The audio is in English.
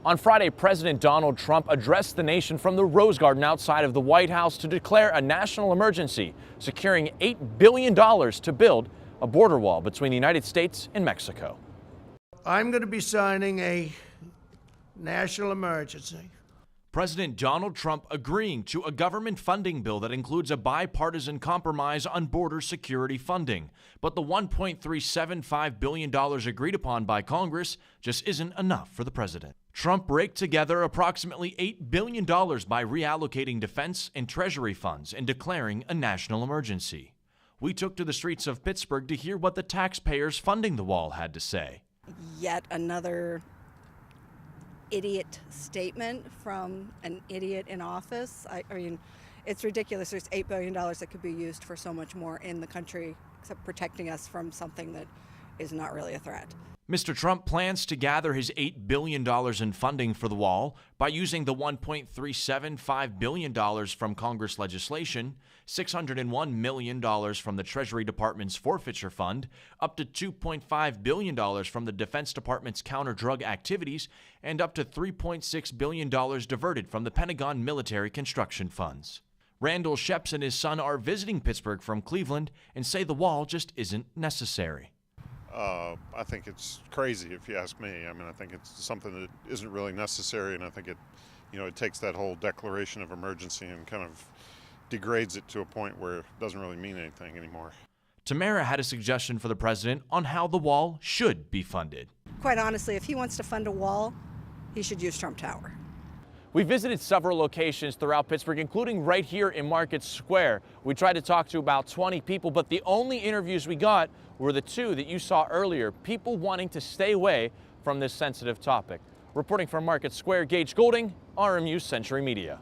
On Friday, President Donald Trump addressed the nation from the Rose Garden outside of the White House to declare a national emergency, securing $8 billion to build a border wall between the United States and Mexico. I'm going to be signing a national emergency. President Donald Trump agreeing to a government funding bill that includes a bipartisan compromise on border security funding. But the $1.375 billion agreed upon by Congress just isn't enough for the president. Trump raked together approximately $8 billion by reallocating defense and treasury funds and declaring a national emergency. We took to the streets of Pittsburgh to hear what the taxpayers funding the wall had to say. Yet another idiot statement from an idiot in office. I mean, it's ridiculous. There's $8 billion that could be used for so much more in the country, except protecting us from something that is not really a threat. Mr. Trump plans to gather his $8 billion in funding for the wall by using the $1.375 billion from Congress legislation, $601 million from the Treasury Department's forfeiture fund, up to $2.5 billion from the Defense Department's counter-drug activities, and up to $3.6 billion diverted from the Pentagon military construction funds. Randall Sheps and his son are visiting Pittsburgh from Cleveland and say the wall just isn't necessary. I think it's crazy, if you ask me. I mean, I think it's something that isn't really necessary, and I think it takes that whole declaration of emergency and kind of degrades it to a point where it doesn't really mean anything anymore. Tamara had a suggestion for the president on how the wall should be funded. Quite honestly, if he wants to fund a wall, he should use Trump Tower. We visited several locations throughout Pittsburgh, including right here in Market Square. We tried to talk to about 20 people, but the only interviews we got were the two that you saw earlier, people wanting to stay away from this sensitive topic. Reporting from Market Square, Gage Goulding, RMU Sentry Media.